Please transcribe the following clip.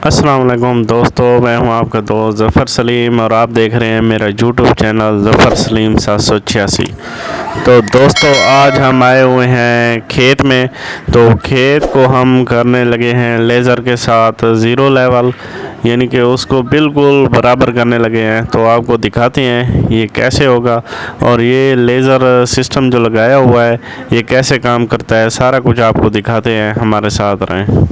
अस्सलाम वालेकुम दोस्तों, मैं हूं आपका दोस्त ज़फ़र सलीम और आप देख रहे हैं मेरा यूट्यूब चैनल ज़फ़र सलीम 786। तो दोस्तों, आज हम आए हुए हैं खेत में। तो खेत को हम करने लगे हैं लेज़र के साथ ज़ीरो लेवल, यानी कि उसको बिल्कुल बराबर करने लगे हैं। तो आपको दिखाते हैं ये कैसे होगा और ये लेज़र सिस्टम जो लगाया हुआ है ये कैसे काम करता है, सारा कुछ आपको दिखाते हैं। हमारे साथ रहें।